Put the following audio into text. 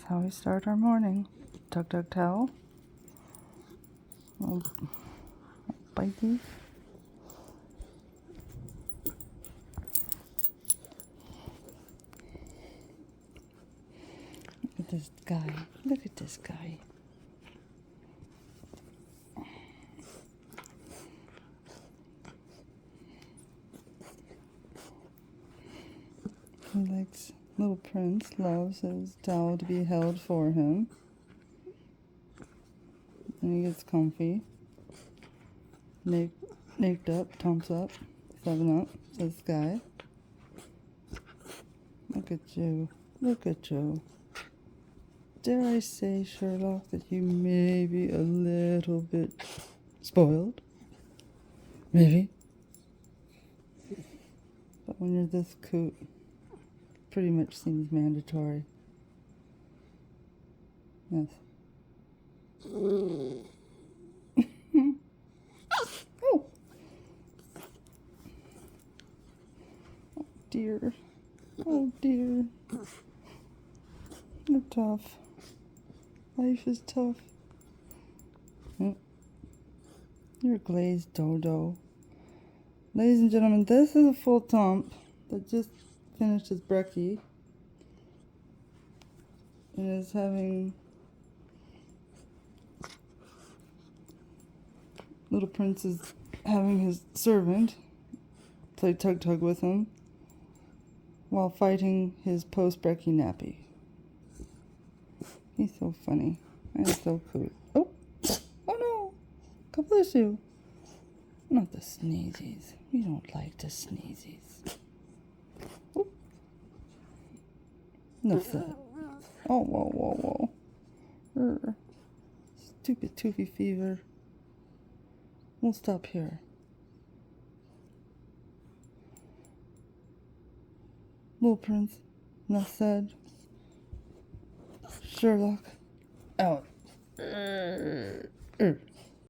how we start our morning. Tug tug towel. Little Bitey. Look at this guy. Look at this guy. He likes, little Prince loves his towel to be held for him. And he gets comfy. Naked up, thumbs up, 7 up, says Sky. Look at you. Look at you. Dare I say, Sherlock, that you may be a little bit spoiled? Maybe. But when you're this cute, pretty much seems mandatory. Yes. Oh. Oh dear. Oh dear. You're tough. Life is tough. You're a glazed dodo. Ladies and gentlemen, this is a full tomp that just finished his brekkie and is having little Prince is having his servant play tug with him while fighting his post-brekkie nappy. He's so funny and so cute. Oh no! God bless you. Not the sneezies. We don't like the sneezies. Oh. Enough said. Oh, whoa. Stupid toofy fever. We'll stop here. Little Prince, enough said. Sherlock, out.